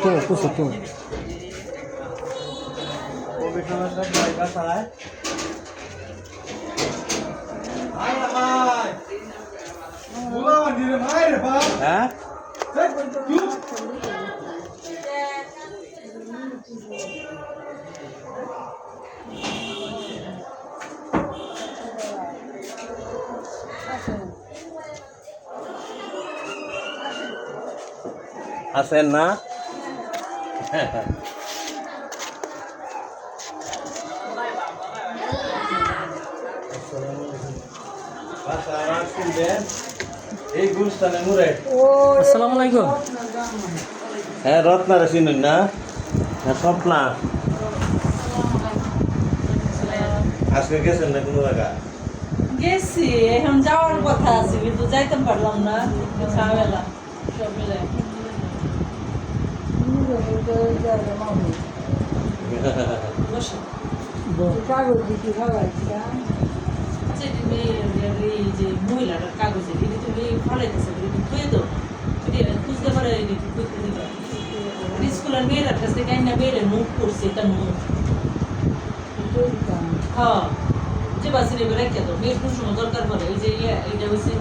তো কুসো তো হ্যাঁ আছেন না এই গুলস্তানে মুরে আসসালামু আলাইকুম হ্যাঁ রত্নারা চিনুন না হ্যাঁ স্বপ্না আজকে গেছেন না কোনো জায়গা গেছি এখন যাওয়ার কথা আছে কিন্তু যাইতে পারলাম না ঝামেলা সব মিলে বসো কাগজ দিতে খাওয়াইছি যেটি এই যে মহিলাটার কাগজের এটি তুমি ফলাইতেছে এটি খুঁয়ে দাও এটি খুঁজতে পারে এটি খুঁজতে দিবে স্কুলের মেয়েরার কাছ থেকে না মেয়েরা নোট করছে এটা নোট হ্যাঁ যে বাসে নেবে রেখে দাও মেয়ের কোন সময় দরকার পড়ে ওই যে এটা হয়েছে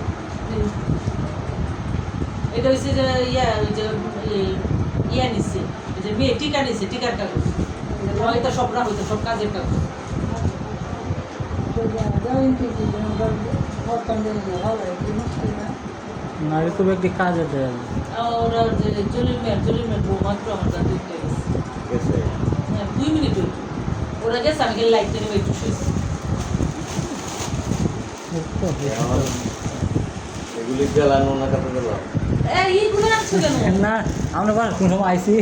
যে ওই যে নিচ্ছে ওই যে মেয়ে টিকা নিচ্ছে টিকার কাগজ হয়তো সব না হয়তো সব কাজের কাগজ না এটা তো একটি কাজে দেয় ওরা যে জলিমের বউ মাত্র আমার কাছে গেছে হ্যাঁ 2 মিনিট হইল ওরা গেছে আমি গেলে লাইট নিয়ে একটু শুয়েছি এগুলি গেলানো না কাছে গেলাম এইগুলো রাখছো কেন না আমরা বার কোন সময় আইছি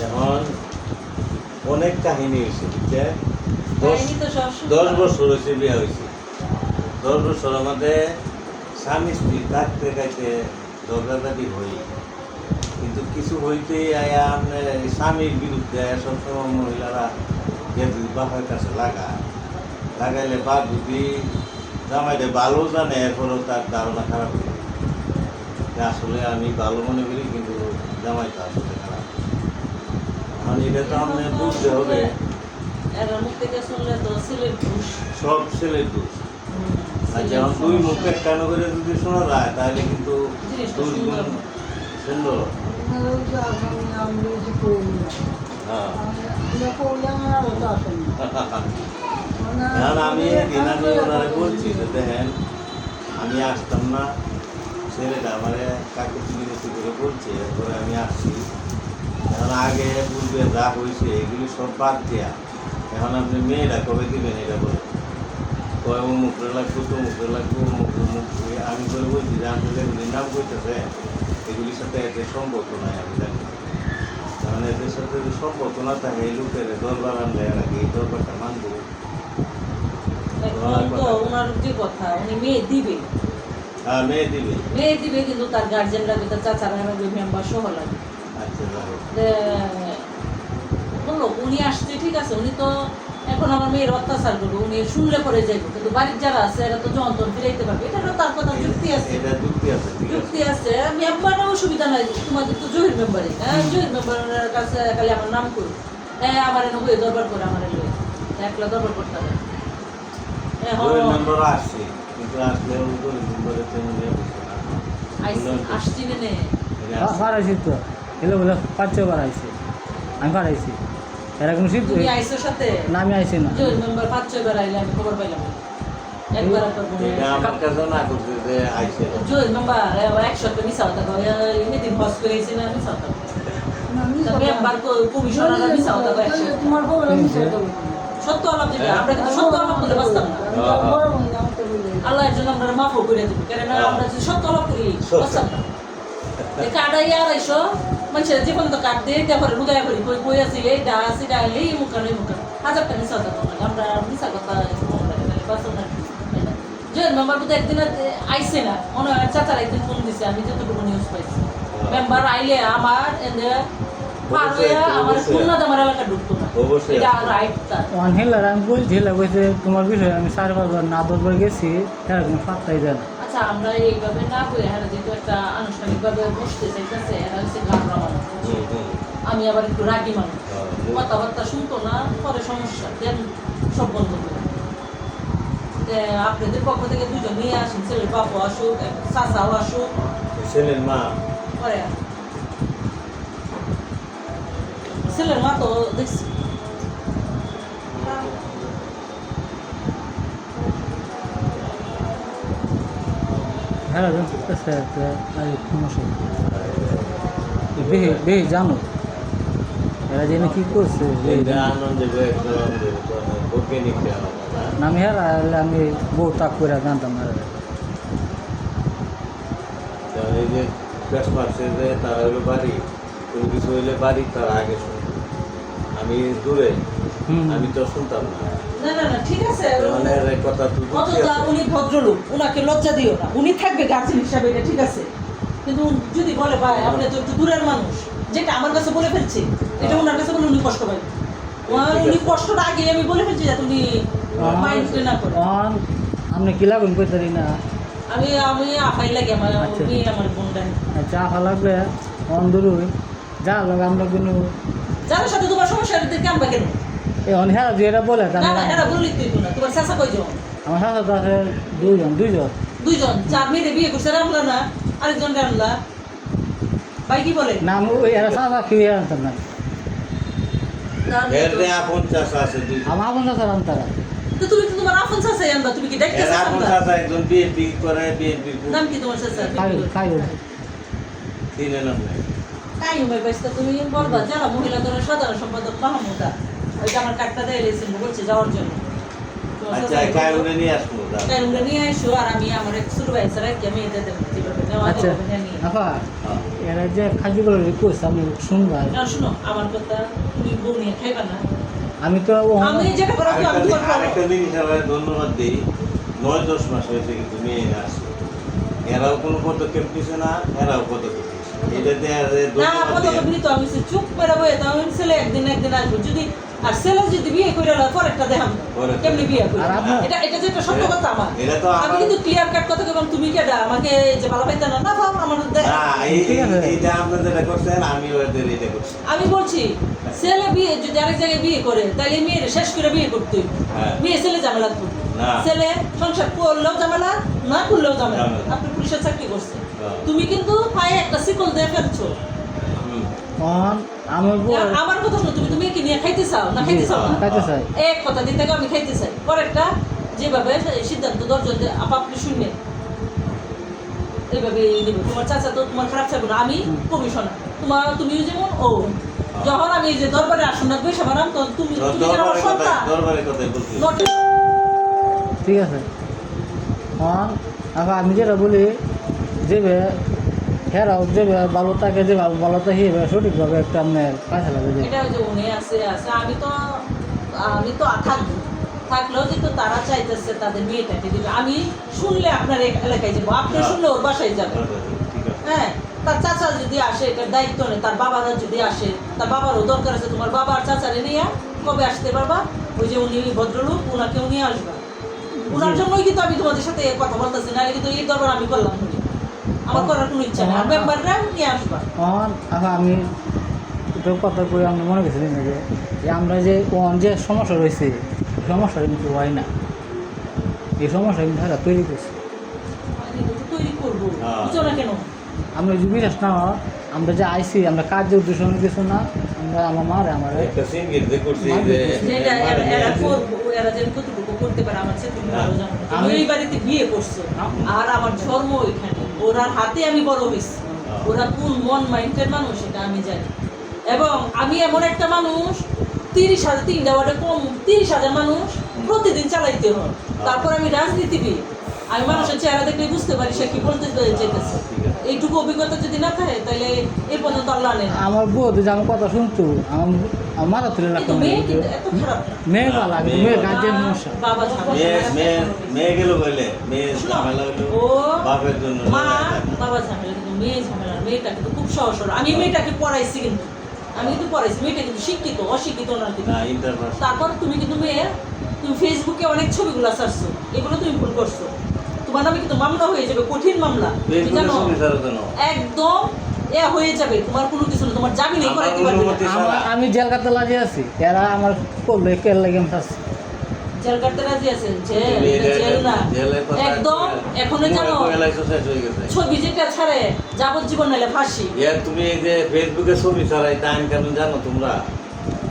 এখন অনেক কাহিনী হয়েছে বুঝছে কাহিনী তো সব 10 বছর হয়েছে বিয়ে হয়েছে 10 বছর আমাদের স্বামী স্ত্রী থাকতে খাইতে ঝগড়াঝাটি হই কিন্তু কিছু হইতেই আয়া স্বামীর বিরুদ্ধে সবসময় মহিলারা যেহেতু বাপের কাছে লাগাইলে বাপ যদি জামাইতে ভালো জানে এরপরেও তার ধারণা খারাপ হয়ে যায় যে আসলে আমি ভালো মনে করি কিন্তু জামাইটা আসলে খারাপ এখন এটা তো আমাদের বুঝতে হবে এর মুখ থেকে শুনলে তো ছেলের ঘুষ সব ছেলের দোষ আর যেমন দুই মুখে কেন করে যদি শোনা যায় তাহলে কিন্তু জিনিসটা দুই গুণ সুন্দর হ্যাঁ এখন আমি একদিন আমি ওনারা বলছি যে দেখেন আমি আসতাম না ছেলেটা আমার কাকে চিকিৎসা করে বলছে এরপরে আমি আসছি এখন আগে পূর্বে যা হয়েছে এগুলি সব বাদ দেওয়া এখন আপনি মেয়েরা কবে দিবেন এটা বলে কয় মুখে লাগবো তো মুখে লাগবো মুখ আমি করে বলছি যে আপনি এগুলির নাম করতেছে এগুলির সাথে এতে সম্পর্ক নাই আমি জানি কারণ এদের সাথে যদি সম্পর্ক না থাকে এই লোকের দরবার আনলে এর আগে এই দরবারটা মানবো এখন তো ওনার যে কথা উনি মেয়ে দিবে হ্যাঁ মেয়ে দিবে কিন্তু তার গার্জেন লাগবে তার চাচারা লাগবে মেম্বার সহ লাগবে আচ্ছা যাবো বললো উনি আসছে ঠিক আছে উনি তো এখন আমার মেয়ের অত্যাচার করবে উনি শুনলে পরে যাইব কিন্তু বাড়ির যারা আছে এরা তো যন্ত্রণ ফিরাইতে পারবে এটা তার কথা যুক্তি আছে এটা যুক্তি আছে ঠিক আছে যুক্তি আছে মেম্বারের অসুবিধা নাই তোমাদের তো জহির মেম্বারে হ্যাঁ জহির মেম্বারের কাছে খালি আমার নাম করি হ্যাঁ আমার এনে বই দরবার করে আমার এলে একলা দরবার করতে হবে ওই মেম্বার আসছে কিন্তু আসলে ওই মেম্বারের তেমনি আসছি নে বাড়াইছি তো এলো বলে 5-6 বার আইছি আমি বাড়াইছি এরা কোনো শীত তুমি আইসোর সাথে না আমি আইছি না জহির মেম্বার 5-6 বার আইলে আমি খবর পাইলাম একবার আমার কাছে না করছে যে আইসে জহির মেম্বার একসাথে মিশা হতা এদিন হস করে এসে না মিশা হতা মেম্বার কমিশনার মিশা হতা তোমার বউ সত্য আলাপ দিবে আমরা কিন্তু সত্য আলাপ করতে পারতাম না আল্লাহ এর জন্য আমরা মাফ করে দিব কারণ আমরা যদি সত্য আলাপ করি পারতাম না কাটা ইয়ার আইসো মানুষের যে পর্যন্ত কাট দিয়ে তারপরে লুগাই করি কই কই আছে এই ডা আছে ডা এই মুখান হাজারটা মিশা হতা আমরা মিশা কথা পারতাম না জয়ের মেম্বার বোধ একদিন আইসে না মনে হয় চাচার একদিন ফোন দিছে আমি যতটুকু নিউজ পাইছি মেম্বার আইলে আমার পার হয়ে আমার খুলনা আমার এলাকা ঢুকতো না অবশ্যই। এটা রাইট তার ওয়ান হেলার আমি বলছি হেলা কইছে তোমার বিষয়ে আমি 4-5 বার না 10 বার গেছি হ্যাঁ কোনো পাত্তাই দেয় না। আচ্ছা আমরা এইভাবে না করে হ্যাঁ যেহেতু একটা আনুষ্ঠানিকভাবে বসতে চাইতেছে এরা হচ্ছে গাবড়া মানুষ আমি আবার একটু রাগি মানুষ কথাবার্তা শুনতো না পরে সমস্যা দেন সব বন্ধ করে আপনাদের পক্ষ থেকে দুজন নিয়ে আসুন ছেলের বাপু আসুক চাচাও আসুক ছেলের মা পরে ছেলের মা তো দেখছি হেলা যখন করতেছে আর সমস্যা বেশি জানো এরা যেন কি করছে এটা আনন্দে বৈজ্ঞানিক না আমি হেরা আমি বউ তাক করে জানতাম না এই যে ক্রিসমাসে যে তারা হলো বাড়ি কোনো কিছু হইলে বাড়ি তার আগে শুনতো আমি দূরে আমি তো শুনতাম না না না না ঠিক আছে মানে এই কথা তুই অথবা উনি ভদ্রলোক উনাকে লজ্জা দিও না উনি থাকবে গার্জেন হিসাবে এটা ঠিক আছে কিন্তু যদি বলে ভাই আপনি তো একটু দূরের মানুষ যেটা আমার কাছে বলে ফেলছে এটা ওনার কাছে বলে উনি কষ্ট পাই উনি কষ্টটা আগে আমি বলে ফেলছি যাতে উনি মাইন্ড না করে আপনি কি লাগুন করতে না আমি আমি আফাই লাগে আমার আচ্ছা। মেয়ে আমার বোনটা চা ফা লাগবে অন্দরুই যা লাগে আমরা কোনো যার সাথে তোমার সমস্যা এদেরকে আমরা কেন এই অনহেরা যেটা বলে না না এরা বললি তুই না তোমার চাচা কয়জন আমার সাথে তো আছে দুইজন দুইজন চার মেয়েরে বিয়ে করছে রামলা না আরেকজন রামলা ভাই কি বলে না আমি ওই এরা সাদা খেয়ে আনতাম না এর যে আপন চাষা আছে দুই আমার আপন সাথে আনতারা তো তুমি তো তোমার আপন চাচা আনবা তুমি কি দেখতে এর আপন চাষা একজন বিএনপি করে বিএনপি নাম কি তোমার চাচা খাই চিনে নাম নাই তাই উমাই বাইস্তা তুমি বলবা যারা মহিলা দলের সাধারণ সম্পাদক মাহমুদা ওইটা আমার কার্ডটা দিয়ে এসেছিল বলছে যাওয়ার জন্য আচ্ছা কায়ুনে নিয়ে আসবো তাই উনি নিয়ে আসো আর আমি আমার এক সুপারভাইজার কি আমি এদের দেবো যেভাবে নেওয়া আচ্ছা যাবে না নিয়ে আপা এরা যে খাদ্যগুলো রিকোয়েস্ট আমি শুনবা না শুনো আমার কথা তুমি বউ নিয়ে খাইবা না আমি তো আমি যেটা করো আমি তোমার করবো আরেকটা জিনিস আমরা ধন্যবাদ দিই 9-10 মাস হয়েছে কিন্তু মেয়ে আসছে এরাও কোনো পদক্ষেপ নিছে না এরাও পদক্ষেপ নিছে এটাতে না ধন্যবাদ দিই পদক্ষেপ নিতে আমি চুপ করে বয়ে তো আমি ছেলে একদিন আসবো যদি আর ছেলে যদি বিয়ে করে না পরেরটা দেখাম পরেরটা। কেমনি বিয়ে করে আর আপনার- এটা এটা যেটা সত্য কথা আমার এটা তো আমি আমার- কিন্তু ক্লিয়ার কাট কথা বললাম তুমি কেডা আমাকে যে ভালো পাইতে না না ভাব আমার না এইটা আপনারা যেটা করছেন আমি ওদের এটা করছি আমি বলছি ছেলে বিয়ে যদি আরেক জায়গায় বিয়ে করে তাহলে মেয়ের শেষ করে বিয়ে করতে হইবে। হ্যাঁ। মেয়ে ছেলে ঝামেলা করবে না। ছেলে সংসার করলেও ঝামেলা না করলেও ঝামেলা ঝামেলা। আপনি পুলিশের চাকরি করছে হ্যাঁ। তুমি কিন্তু পায়ে একটা শিকল দিয়ে ফেলছো হুম। আমার বউ আমার কথা শুনো তুমি তুমি কি নিয়ে খাইতে চাও না খাইতে চাও না খাইতে চাই এক কথা দিন থেকে আমি খাইতে চাই পরেরটা যেভাবে সিদ্ধান্ত দর্জন আপনি শুনবেন এইভাবে নেবে তোমার চাচা তো তোমার খারাপ চাইবো না আমি কমিশনার তুমি যেমন ও যখন আমি এই যে দরবারে আসুন না বসে বানাম তখন তুমি তুমি যেন আমার সন্তান দরবারের কথাই বলছি নট- ঠিক আছে আবার আমি যেটা বলি যেবে হেরাও যেবে ভালো থাকে যে ভালো থাকে সঠিকভাবে একটা আপনার কাছে লাগে যে এটা যে উনি আছে আমি তো থাকবো থাকলেও কিন্তু তারা চাইতেছে তাদের মেয়েটাকে দিবে আমি শুনলে আপনার এই এলাকায় যাবো আপনি শুনলে ওর বাসায় যাবেন ঠিক আছে হ্যাঁ তার চাচা যদি আসে এটার দায়িত্ব নেই তার বাবারা যদি আসে তার বাবারও দরকার আছে তোমার বাবার চাচারে নিয়ে কবে আসতে পারবা ওই যে উনি ভদ্রলোক ওনাকেও নিয়ে আসবা ওনার জন্যই কিন্তু আমি তোমাদের সাথে কথা বলতেছি না কিন্তু এই দরবার আমি করলাম না। আমার করার কোনো ইচ্ছা নেই মেম্বাররা নিয়ে আসবা আবার আমি একটু কথা করে আমরা মনে করছিলাম যে আমরা যে সমস্যা রয়েছে সমস্যা কিন্তু হয় না এই সমস্যা কিন্তু তারা তৈরি করছে আমি কিন্তু তৈরি করবো হ্যাঁ। বুঝো না কেন আমরা যদি বিশ্বাস না হয় আমরা যে আইসি আমরা কাজের উদ্দেশ্য কিছু না আমরা আমার মারে আমার একটা সিঙ্গেল যে করছি যে যেটা এরা করবো এরা যে কতটুকু করতে পারে আমার চেয়ে তুমি ভালো জানো আমি এই বাড়িতে বিয়ে করছো আর আমার ধর্ম ওইখানে ওরার হাতে আমি বড় হয়েছি ওরা কোন মন মাইন্ডের মানুষ এটা আমি জানি এবং আমি এমন একটা মানুষ 30,000 3 ওয়ার্ডে কম 30,000 মানুষ প্রতিদিন চালাইতে হয় তারপর আমি রাজনীতিবিদ আমি মানুষের চেহারা দেখলে বুঝতে পারি সে কি বলতে চাইতেছে এইটুকু অভিজ্ঞতা যদি না থাকে তাহলে এই পর্যন্ত আল্লাহ নেই আমার বউ যে আমার কথা শুনতো আমার মাথা তুলে কিন্তু রাখতাম মেয়ে কিন্তু এত খারাপ না মেয়ে ভালো লাগে মেয়ে গার্জেন সমস্যা বাবা মেয়ে গেল বলে মেয়ে ঝামেলা হলো ও বাপের জন্য মা বাবা ঝামেলা কিন্তু মেয়ে ঝামেলা মেয়েটা কিন্তু খুব সহজ সরল আমি মেয়েটাকে পড়াইছি কিন্তু আমি কিন্তু পড়াইছি, মেয়েটা কিন্তু শিক্ষিত, অশিক্ষিত না কিন্তু। না ইন্টারপাস তারপর তুমি কিন্তু মেয়ে, তুমি ফেসবুকে অনেক ছবিগুলো ছাড়ছো, এগুলো তুমি ভুল করছো। তোমার নামে কিন্তু মামলা হয়ে যাবে, কঠিন মামলা, তুমি ফেসবুকে জানো? ছবি ছাড়ো কেন? একদম হয়ে যাবে, তোমার কোনো কিছু না, তোমার জামিনই আমার করাইতে পারবে অনুমতি না। ছাড়া। আমি জেল কাটতে লাগিয়ে আছি, এরা আমার করলো কেল লাগে আমি ফাঁসি। জেল কাটতে রাজি আছেন? তুমি জেল না, জেলের কথা একদম। এখনো জানো শেষ হয়ে গেছে। ছবি যেটা ছাড়ে যাবজ্জীবন নাইলে ফাঁসি। তুমি এই যে ফেসবুকে ছবি ছাড়াই তা আইন কানুন জানো তোমরা?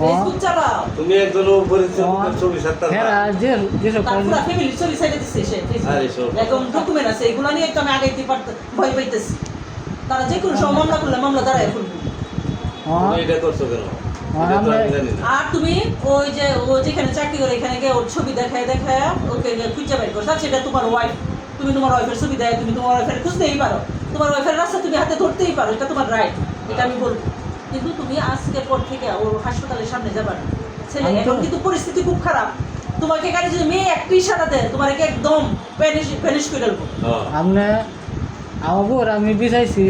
ফেসবুক চালাও, তুমি একজন পরিচিত ছবি ছাড়তে এরা যেসব তার কারণে পুরা ফ্যামিলি ছবি ছেড়ে দিচ্ছে সে আরে ফেসবুক। সব। একদম ডকুমেন্ট আছে, এগুলো নিয়ে তো আমি আগাইতে ভয় পাইতেছি। তারা যে কোনো সময় মামলা করলে মামলা দাঁড়ায় ফেলবে। তুমি এটা করছো কেন? এটা তো আমি জানি না। আর তুমি ওই যে ও যেখানে চাকরি করে এখানে গিয়ে ওর ছবি দেখায় দেখায় ওকে খুঁজে বের করছো, সেটা তোমার ওয়াইফ। তুমি তোমার ওয়াইফের ছবি দেয়, তুমি তোমার ওয়াইফের খুঁজতেই পারো, তোমার ওয়াইফের রাস্তা তুমি হাতে ধরতেই পারো, এটা তোমার রাইট, এটা আমি বলবো। কিন্তু তুমি আজকের পর থেকে ওর হাসপাতালের সামনে যাবা না। ছেলে আমি তো- এখন কিন্তু পরিস্থিতি খুব খারাপ। তোমাকে গাড়ি যদি মেয়ে একটি ইশারা দেয় তোমাকে একদম ভ্যানিশ করে দেবো। হ্যাঁ। আপনি আমার বউর আমি বিচাইছি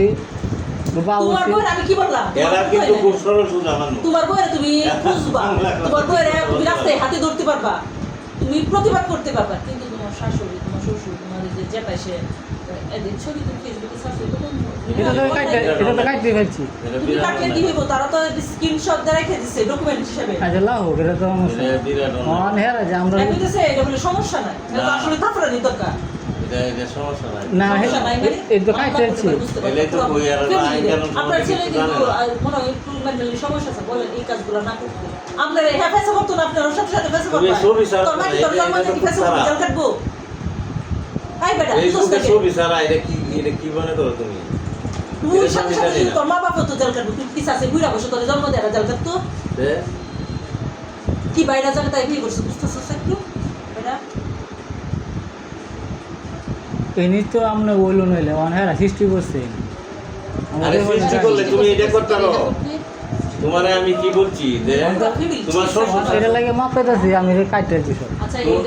বাবু তোমার বউয়ের আমি কি বললাম? এরা কিন্তু খুব সরল সোজা মানুষ। তোমার বউয়ের তুমি বুঝবা, তোমার বউয়ের তুমি রাস্তায় হাতে ধরতে পারবা, তুমি প্রতিবাদ করতে পারবা। কিন্তু তোমার শাশুড়ি, তোমার শ্বশুর, তোমার যে যেটা সে এদের ছবি তুমি ফেসবুকে শাশুড়ি এটা তো কাটতে ফেলছি। এটা তুমি বিরাট কাটলে কি অন্যায়। হইব? তারা তো স্ক্রিনশট দিয়ে রেখে দিচ্ছে ডকুমেন্ট হিসেবে। আচ্ছা লাভ এটা তো এটা বিরাট অন্যায়। হেরা যে আমরা এখন দিছে এটা বলে সমস্যা নাই, এটা তো না। আসলে থাপড়ানি দরকার। এটা সমস্যা নাই। না সমস্যা নাই মানে এই তো কাটতে ফেলছি। এলে তো কই আর আইন কানুন আপনার সম্বন্ধে ছেলে কিছু কিন্তু জানে না। মনে হয় একটু মেন্টালি সমস্যা আছে, বলেন এই কাজগুলো না করতে। আপনার হ্যাঁ ফেসে করতো না, আপনার ওর সাথে সাথে ফেসে তুমি করতো। ছবি ছাড়া তোর মাটি তোর এটা- জন্ম এটা তো থেকে ফেসে ছাড়া। করতে জল কাটবো। হাই বেটা, বুঝছ ফেসবুকে নাকি? ছবি ছাড়া এটা কি মনে করো তুমি? তুই এটা সাথে আমি সাথে জানি যদি না। তোর মা বাবা তো জল কাটবো, তুই কিস আছে বুড়া বসে তোর জন্ম দেয় জল কাটতো। যে কি বাইরে যাবে তাই বিয়ে করছে, বুঝতেছিস একটু বেটা? এনি তো আমরা বললো নইলে মানে হেরা সৃষ্টি করছে আরে সৃষ্টি করলে তুমি এটা করতে পারো। তোমারে আমি কি বলছি যে তোমার সমস্যা এটা লাগে মাপ পেতেছি আমি কাটতে ফেলছি সব। আচ্ছা তো-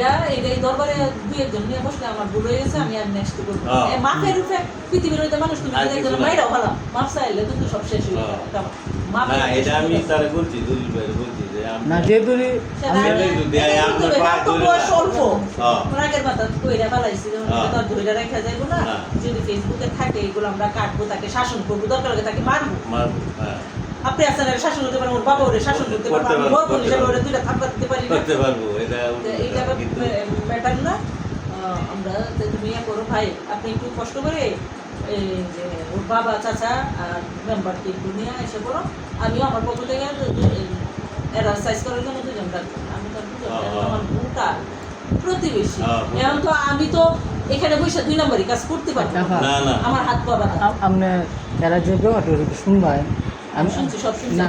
এই দরবারে দুই একজন নিয়ে বসলে আমার ভুল হয়ে গেছে, আমি আর নেক্সট করবো। হ্যাঁ। মাপের উপরে পৃথিবীর হইতে মানুষ তুমি আর যদি কিছু একজন না। মাইরাও ভালো, মাপ চাইলে কিন্তু সব শেষ হয়ে হ্যাঁ। যাবে। মাপ না এটা আমি তারে বলছি দুই ভাই বলছি যে আমি না যেহেতু সেটা ছেলে আগে- যদি এটা আমার কিন্তু পা এটা তো ধরে বয়স না। অল্প। হ্যাঁ। রাগের মাথা কইরা ফেলাইছি, হ্যাঁ। তার ধরে রাখা যাইবো না। না। যদি ফেসবুকে থাকে এগুলো আমরা কাটবো, তাকে শাসন করবো, দরকার হলে তাকে মারবো। মারবো, হ্যাঁ, আপনি আছেন আর শাসন করতে পারেন, ওর বাবা ওরে শাসন করতে পারবো, আমি বড় বোন হিসেবে ওরে দুইটা থাপ্পড় দিতে পারি না। করতে পারবো এটা তো এইটা কিন্তু ম্যাটার না। আমরা তো তুমি ইয়ে করো ভাই, আপনি একটু কষ্ট করে এই যে ওর বাবা চাচা আর মেম্বারকে একটু নিয়ে এসে করো। আমিও আমার পক্ষ থেকে এরা সাইজ করার জন্য দুজন রাখবো। আমি তো দুজন, আমার ভুলটা প্রতিবেশী। এখন তো আমি তো এখানে বসে দুই নম্বরই কাজ করতে পারবো না। আচ্ছা। না না আমার হাত পা বাঁধা। আপনি এরা যে ব্যবহারটা একটু শুনবাই আমি শুনছি, সব শুনছি। না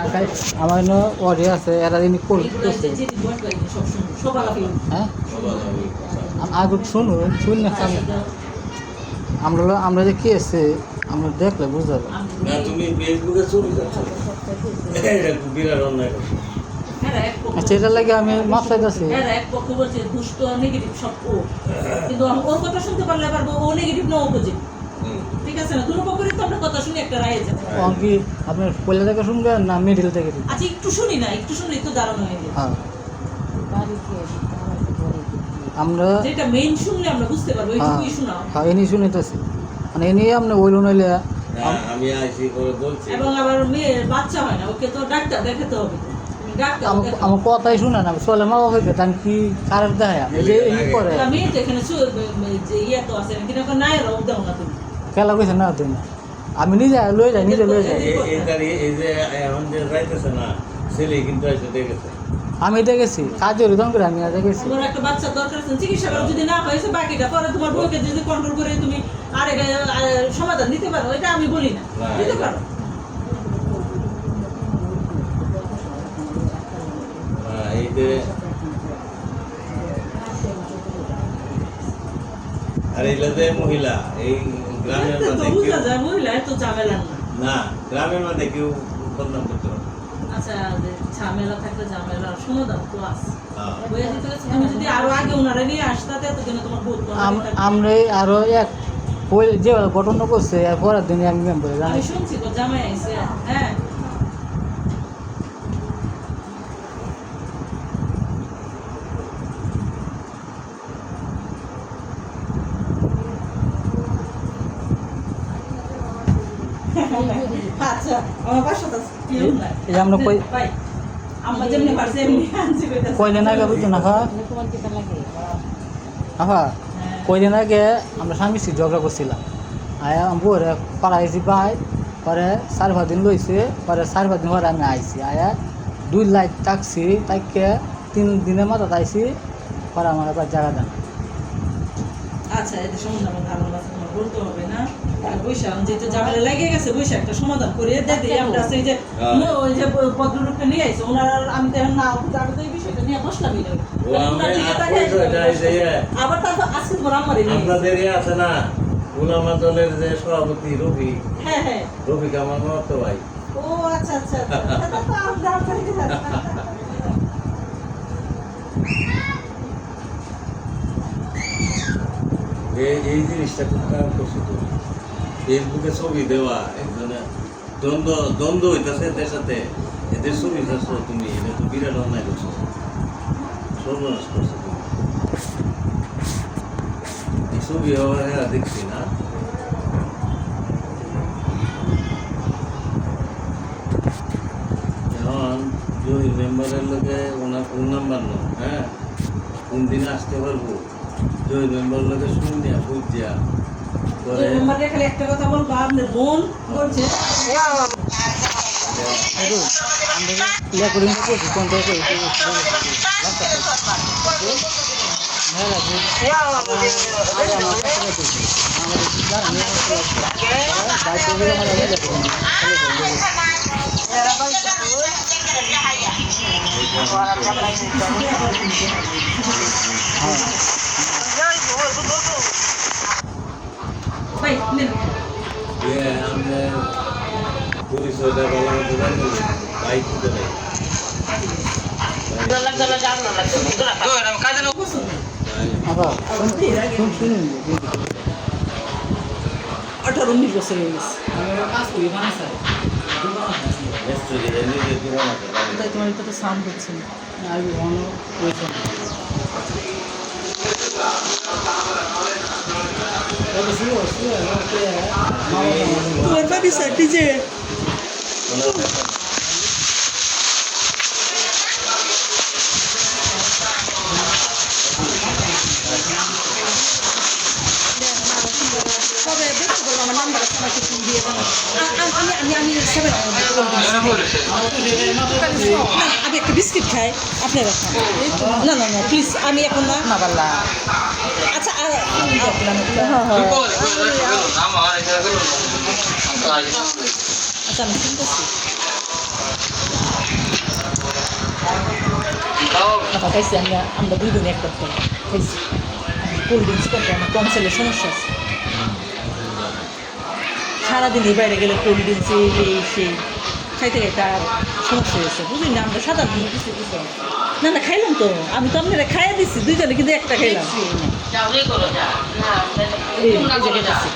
আমার অডিও আছে এরা যিনি এইগুলো করতেছে যে বয়স বাড়িতে সব শুনছি, সব আলাপি। হ্যাঁ সবার আমি কথা। আগে শুনুন শুন না আমরা যে কি আছে আমরা দেখলে বুঝতে পারবো না তুমি ফেসবুকে ছবি যাচ্ছ এটা খুব বিরাট অন্যায় করছো। আচ্ছা এটার লাগে আমি মাপ চাইতেছি এরা এক পক্ষ বলছে দুষ্ট নেগেটিভ সব ও, কিন্তু ওর কথা শুনতে পারলে আবার ও নেগেটিভ না ও পজিটিভ। হুম। ঠিক আছে না, দুটো পক্ষেরই তো আমরা কথা শুনে একটা রায় যাবে। কি আপনার পয়লা থেকে শুনবেন না মিডিল থেকে শুনবেন? আচ্ছা একটু শুনি না, একটু শুনলেই তো দাঁড়ানো হয়ে যায়। হ্যাঁ আমরা যেটা মেইন শুনলে আমরা বুঝতে পারবো, হ্যাঁ এইটুকুই শোনাও। হ্যাঁ এনি শুনিতেছি মানে এনি আপনি বলুন নইলে না, আমি আইসি করে বলছি এবং আবার মেয়ের বাচ্চা হয় না, ওকে তো ডাক্তার দেখাতে হবে। তুমি ডাক্তার দেখাও। আমার কথাই শুনে না চলে মা বাবা হইতে আমি কি কারের দেখায় আমি যে এনি করে তা মেয়ে তো এখানে যে ইয়ে তো আছে কিন্তু এখন নাই রোগ দাও না তুমি। খেলা কইছে না তুমি আমি নিজে লই যাই নিজে লই যাই এই যে এখন যে যাইতেছে না ছেলে কিন্তু এসে দেখেছে আমি দেখেছি কাজের উদাহরণ করে আমি দেখেছি তোমার একটা বাচ্চা দরকার আছে, চিকিৎসা করো, যদি না হয়েছে বাকিটা পরে তোমার বউকে যদি কন্ট্রোল করে তুমি আরেক সমাধান দিতে পারো, এটা আমি বলি না, না, দিতে পারো। এই যে আর এইটা যে মহিলা এই গ্রামের এত তো মধ্যে বুঝা কেউ যায়, মহিলা এত ঝামেলা না। না গ্রামের মধ্যে কেউ বদনাম করতে পারে না। আচ্ছা যে ঝামেলা থাকলে ঝামেলা সমাধান তো আছে। হ্যাঁ। বইয়া দিতে গেছে, তুমি যদি আরো আগে ওনারা নিয়ে আসতে এতদিনে তোমার বউ তো অনেক থাকতো। আমরা আরো এক ওই যে ঘটনা করছে আর পরের দিনে আমি মেম্বার জানি আমি শুনছি তো জামাই আইছে, হ্যাঁ আচ্ছা আমার বাসা তো কেউ নাই এই যে আমরা কই ভাই আমরা যেমনি পারছি এমনি আনছি কইতাছি কয়দিন আগে বুঝছো না তোমার কিতা লাগে আফা কয়দিন আগে আমরা স্বামী স্ত্রী ঝগড়া করছিলাম আয়া বউরে পাড়াইছি ভাই পরে 4-5 দিন লইছে পরে 4-5 দিন পরে আমি আইছি আয়া 2 লাখ টাকছি তাইকে 3 দিনের মাথা আইছি পরে আমার আবার জায়গা দেন আচ্ছা এতে সমাধান আমার কাছে তোমার বলতে হবে না বৈশাখ যেটা ঝামেলা লেগে গেছে বৈশাখ একটা সমাধান করে দিই আমরা সেই যে ওই যে ভদ্রলোকটা নিয়ে আইছে ওনার আমি তো এখন না আমি তো এই বিষয়টা নিয়ে বসলামই না আবার তারপর আজকে তোমার আমার আপনাদের আছে না উলামা দলের যে সভাপতি রবি হ্যাঁ হ্যাঁ রফিক আমার মতো ভাই ও আচ্ছা আচ্ছা এই জিনিসটা খুব খারাপ করছে তো ফেসবুকে ছবি দেওয়া একজনে দ্বন্দ্ব হইতেছে এদের সাথে এদের ছবি যাচ্ছ তুমি এটা তো বিরাট অন্যায় করছো সর্বনাশ করছো তুমি এই ছবি হওয়ার হ্যাঁ দেখছি না এখন জহির মেম্বারের লোকে ওনার ফোন নাম্বার নো হ্যাঁ কোন দিন আসতে পারবো জহির মেম্বার লোকে শুনিয়া বুঝিয়া পরে মেম্বারকে খালি একটা কথা বলবো আপনার বোন বলছে ইয়া করি না করছি কোন থেকে ভাই নেন আমরা পরিচয়টা ভালো মতো জানি বাইক খুঁজে নেই আবার শুনুন 18-19 বছর হয়ে গেছে তাই তোমার এটা তো সাউন্ড হচ্ছে না আমি অন্য পয়সা তোমার বাড়ি সাথে যে কবে দেখতে বলবো আমার নাম্বার আছে আমাকে ফোন দিয়ে দেন আমি সেভেন আমি একটা বিস্কিট খাই আপনারা খান না না না প্লিজ আমি এখন না না পারলা আচ্ছা আর আচ্ছা আমি শুনতেছি কথা খাইছি আমরা দুই দিন এক করতে খাইছি কোল্ড ড্রিঙ্কস করতে আমার কনসেলের সমস্যা আছে সারাদিন এই বাইরে গেলে কোল্ড ড্রিঙ্কস এই সেই খাইতে খাইতে আর সমস্যা হয়েছে বুঝলি না আমরা সাধারণ কিছু কিছু না না খাইলাম তো আমি তো আপনারা খাইয়া দিচ্ছি দুইজনে কিন্তু একটা খাইলাম এই জায়গাটা আছে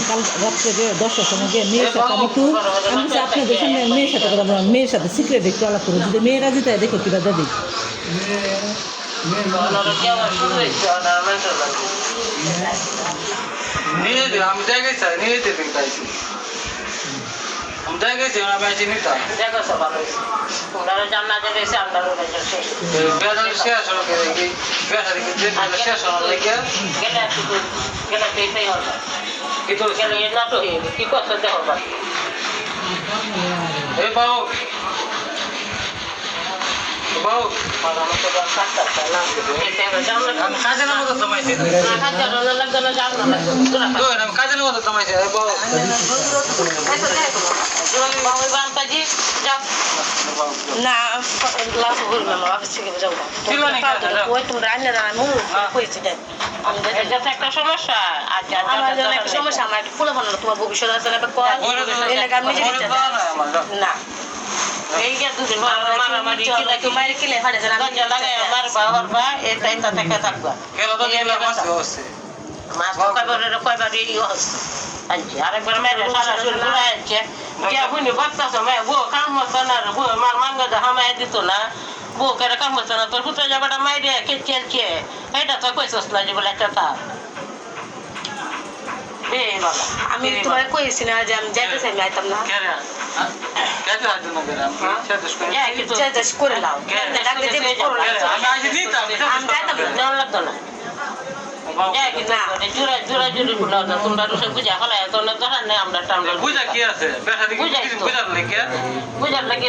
কাল রাত্রে 10টার সময় গিয়ে মেয়ের সাথে আমি একটু আমি বলছি আপনাদের সামনে মেয়ের সাথে কথা বললাম মেয়ের সাথে সিক্রেট একটু আলাপ করে যদি মেয়েরা যেতে দেখো কিবা দাদি আমি দেখে স্যার নিয়ে যেতে পাইছি আমি দেখেছি আমি আছি নিতা দেখো ভালো তোমরা জানা দেখেছি আমরা বেদার শেষ হলো কি বেদার কি শেষ হলো লাগে গেলে পেয়ে হবে কিন্তু গেলে না তো কি করতে দেখো বা এই বাবু বাবু আমার তো কাটতে না আমি কাজে না মতো তোমাইছে তো আমি কাজে না মতো তোমাইছে এই বাবু না লাভ করবে না অফিস থেকে যাবো ওই তুমি রান্না রান্না হয়েছি একটা সমস্যা আর আমার জন্য একটা সমস্যা আমার একটু ফুলে বানানো তোমার ভবিষ্যৎ আছে না এই যে দুদিন মারি কিলে ফাটে মারবা হরবা এটা এটা থেকে থাকবা কেন তো দিলা মাছ হচ্ছে মাছ তো কয়বার ইয়ে হচ্ছে আনছি আরেকবার মেরে সারা শরীর ঘুরে যাচ্ছে গিয়া বুনি বাচ্চাছে মেয়ে বউ কাম হতো না রে বউ মার মাঙ্গা যা হামায় দিত না বউ কেন কাম হতো না তোর পুত্র যাবাটা মাইরে খেলছে এটা তো কইছস না যে বলে একটা তার আমি তোমার কইছি না যে আমি যাইতে চাই আইতাম না করে দাও আমি যাইতাম না লাগতো না তোমরা বুঝা হলে আমরা বুঝা কি আছে বুঝার লাগে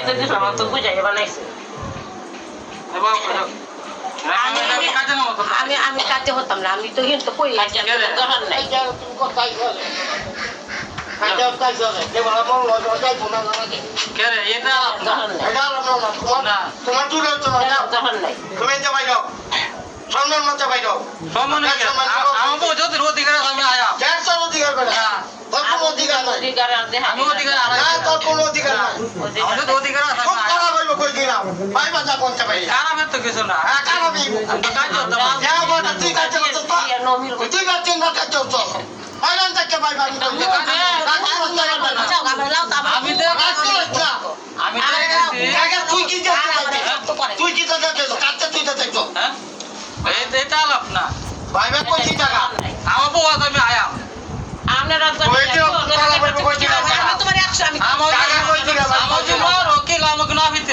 তো বুঝাই বানাইছে আমি কাজে হতাম না আমি তো কিন্তু কই দরকার নাই তুই কি কাচ্চা তুই দেখছো এটা আলাপ না ভাইবা কইছি টাকা আমার বউ আছে আমি আয়াম আপনারা তোমার 100 আমি আমার তোমার ওকিল আমাকে না ভিত্তি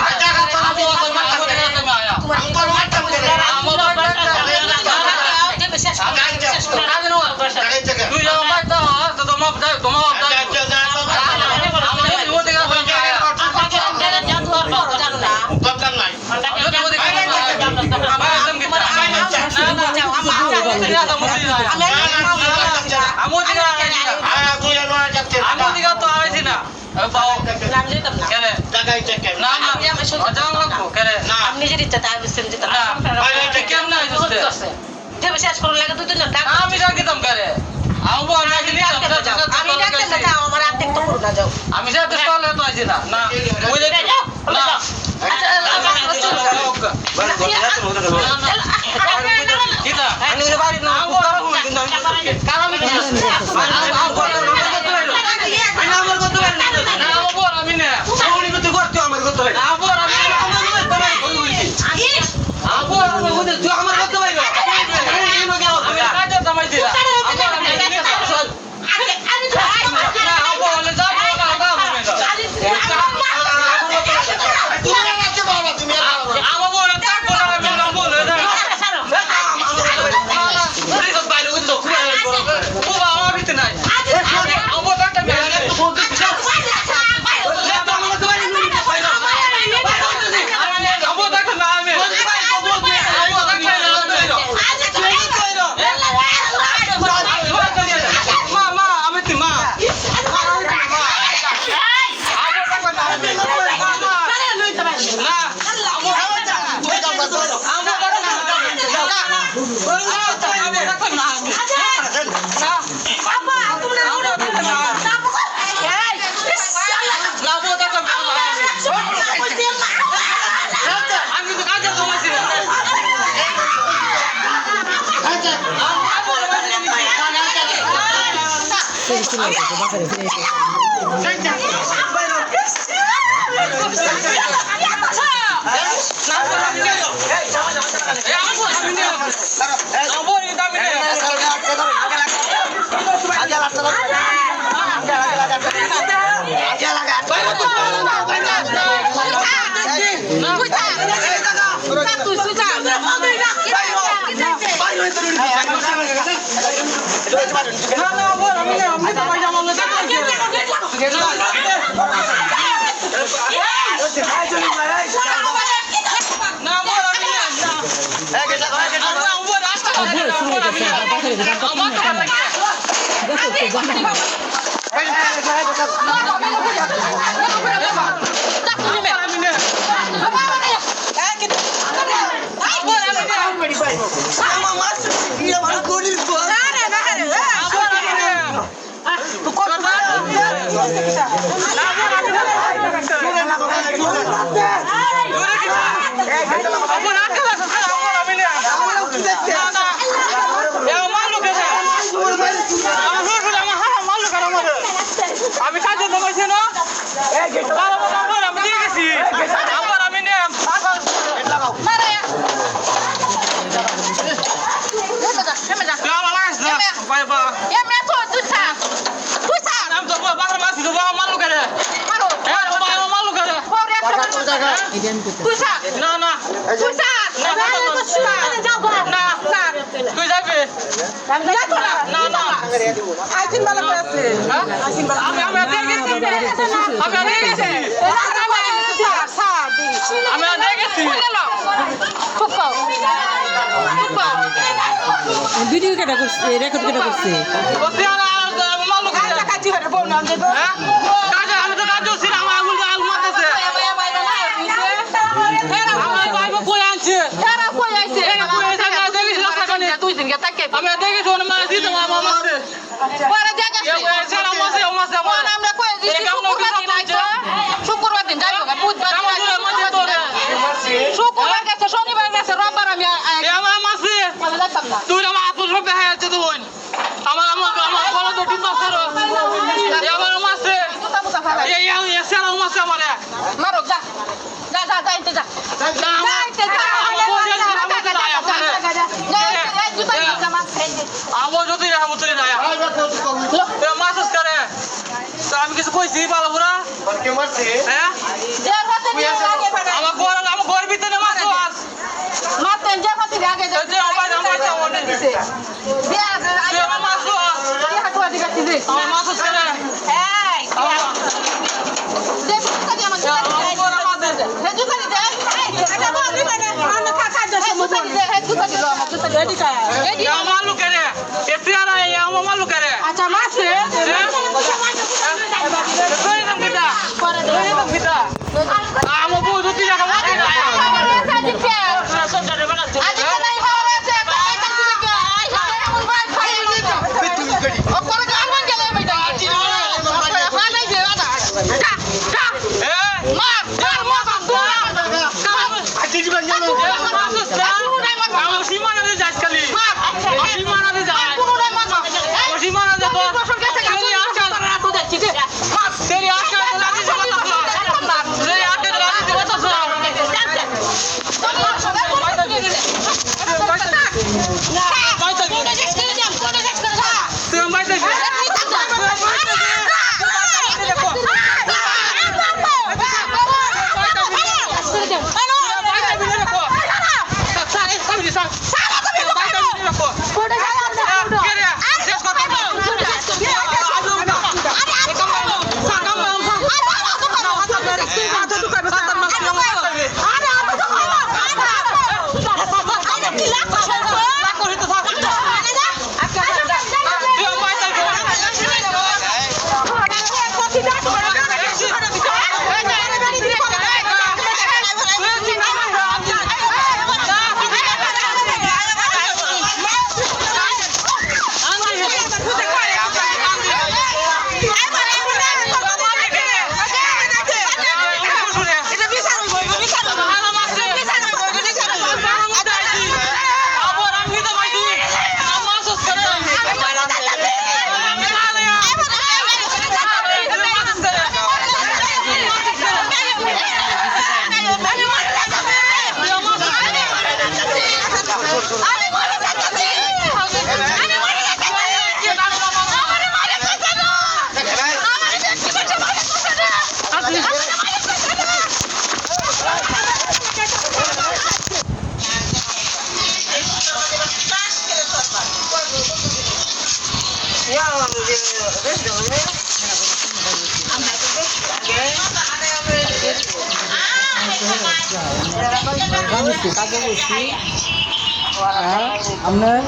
তুই আমার তোমার নিজের ইচ্ছা তাই শেষ করার লাগে দুই তিনজন আমি রাখিতাম কারে আমার আর্থিক তো করো না যাও আমি সাথে চলে তো আছি না না আমি দিয়ে গেছি আবার আমি নেম আমার লাগাইছ না বাই বা আমি তো বাবার মাছি তো বাবা মালু করে বাবা মালু করে না না তুই যাবি না না আমি ভিডিও কেটা করছে রেকর্ড কেটা করছে তো কাজ ছিলাম আঙুল আঙুল মারতেছে আমার বাইবা কই আনছে আমি দেখেছি ওর মা দিতে আমার মারছে শুক্রবার দিন যাই হোক বুধবার শুক্রবার গেছে শনিবার গেছে রোববার আমি আমার মারছে যেতাম না তুই আমার আপন সব দেখা যাচ্ছে তো বোন আমার আমার আমার বলো তো ডিম মারছে আমার মারছে এই সারা মারছে আমারে মারো যা যা যা যাইতে যা আমার যদি চলে যায় মাছ করে আমি কিছু কইছি ভালো পুরা হ্যাঁ আমার ঘর ভিতরে মাছ মাতেন যে পাতি আগে যে আমার মাছ করে আমার লোকের এতে আর আমার লোকের আচ্ছা মাসে আমার বউ যদি সীমানাতে যাস খালি সীমানাতে যাস সীমানাতে तेरी आंखें लागी से बता तेरी आंखें लागी से बता কাজে বলছি আপনার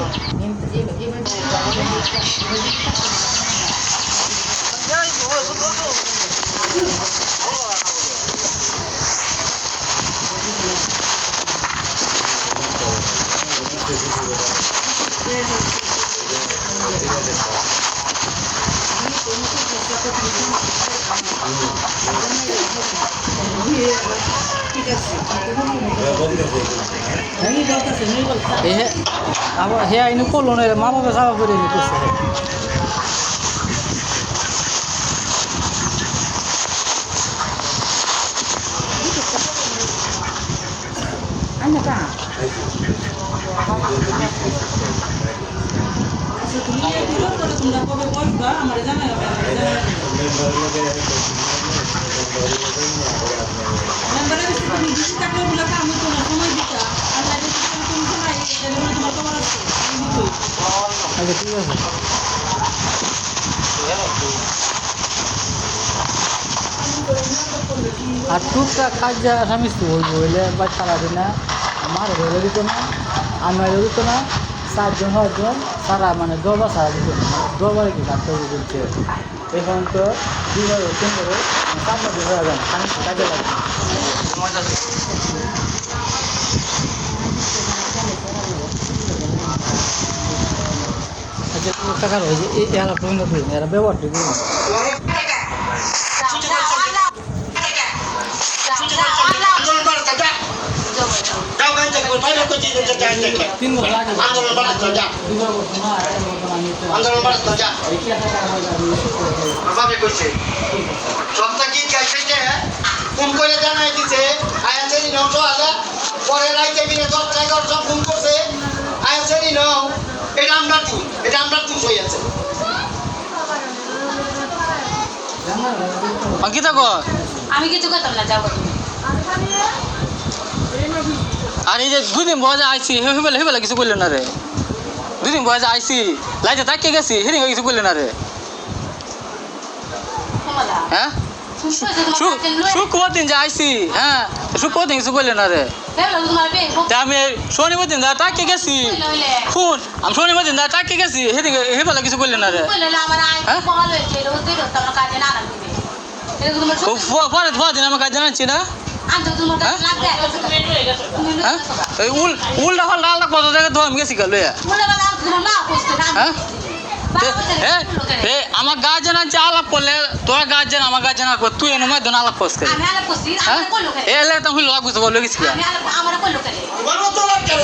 আবার হে আইনি করলো না মা বাবা যাওয়া করে নিতেছে আইনা কা আচ্ছা তুমি এই বিরোধ করে তোমরা কবে বসবা আমারে জানাই মেম্বারের কাছে তুমি ডিসি থাকলে বলে আমি তোমার সময় দিতা আর না দিতে তুমি সময় এটা বলে তোমার খবর আছে আমি দিই আচ্ছা ঠিক আছে আর টুকটাক কাজ যা স্বামী স্ত্রী হইলে বা সারাদিন না আমার হইলে দিত না আমার দিত না 4 জন 6 জন সারা মানে 10 বার সারা দিত না 10 বারে কি কাজ করবে বলছে এখন তো 2 বার 3 করে 4 বার হয়ে যাবে স্বামী স্ত্রী কাজে লাগে আচ্ছা টাকা রয়েছে এরা পরিণত হয়নি এরা ব্যবহারটা দিন আন্দোলন বাড়াতে যা যাও গান থেকে বাইরে করছি যে গান থেকে 3 বছর আগে আন্দোলন বাড়াতে যা 2 বার করতে না আমি তো আন্দোলন বাড়াতে যা এই কি টাকা ভাবে কইছে সবটা কি চাইছে ফোন করে জানাই দিছে আয়াসেরি নও তো আলা পরে রাইতে বিনে 10 টাকা সব ফোন করছে আয়াসেরি নও এটা আমরা তুই হই আছে অঙ্কিতা কর আমি কিছু করতাম না যাবো তুমি আর এই যে 2 দিন বয়সে আইছি হেবেলা কিছু করলেন না রে 2 দিন বয়সে আইছি লাইতে তাকিয়ে গেছি হেরিং কিছু করলেন না রে হ্যাঁ শুক্রবার দিন যে আইছি হ্যাঁ শুক্রবার দিন কিছু করলেন না রে তা আমি শনিবার দিন যা তাকিয়ে গেছি শুন আমি শনিবার দিন যা তাকিয়ে গেছি হেরিং হেবেলা কিছু করলেন না রে পরের দিন আমার কাজ জানাচ্ছি না এই উল্টা ফাল্টা আলাদা কত জায়গায় তো আমি গেছি গেল হ্যাঁ আমার গার্জেন আছে আলাপ করলে তোরা গার্জেন আমার গার্জেন আলাপ তুই এনে মাধ্যমে আলাপ করস হ্যাঁ এলে তো হইল বুঝতে বললো গেছি তোমারও তো লাগে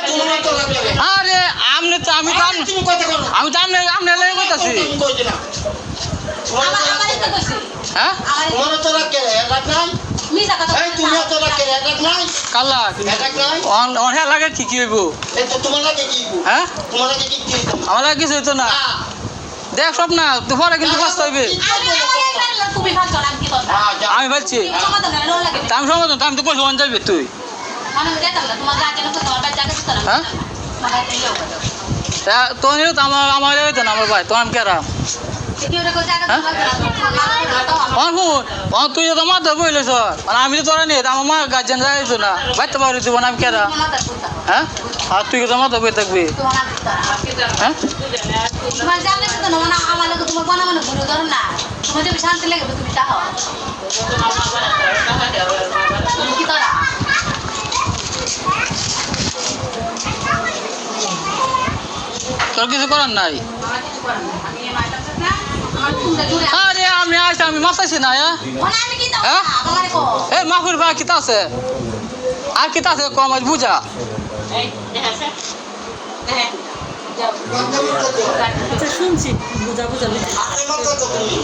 তোমারও তো লাগে আরে আমনে তো আমি তো তুমি কথা করো আমি তো আমনে লেগে কইতাছি তুমি কইছ না হ্যাঁ তোমারও তো লাগে রাখ নাই এই তুমি তো লাগে রাখ নাই কাল্লা রাখ নাই অন হ্যাঁ লাগে কি হইব এই তো তোমার লাগে কি হ্যাঁ তোমার লাগে কি আমার লাগে কিছু হইতো না দেখ সব না তো পরে কিন্তু কষ্ট হইবে আমি বলছি আমি সমাধান আমি তো কইছি অন যাইবে তুই হ্যাঁ তো নিও তো আমার হইতো না আমার ভাই তো আমি কেরা তুই তো মাথা বইলে স্যার আমি তো তোরা নিয়ে আমার মা গার্জেন যাইতো না বাইতে পারি দিব না আমি কেরা হ্যাঁ আর তুই তো মাথা বই থাকবি হ্যাঁ শান্তি লাগবে তুমি চাও কি তোরা তোর কিছু করার নাই আরে আমি আসছি আমি মাছ আছি না হ্যাঁ এ মাফুর ভাই কিতা আছে আর কিতা আছে কম আজ বুঝা আচ্ছা শুনছি বুঝা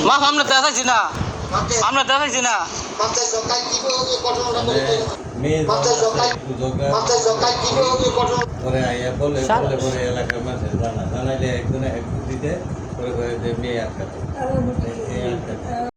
মাফ আমরা দেখাইছি না আমরা দেখাইছি না পরে আইয়া বলে পরে এলাকার মানুষের জানাইলে একজনে এক দিতে পরে মেয়ে আটকাতে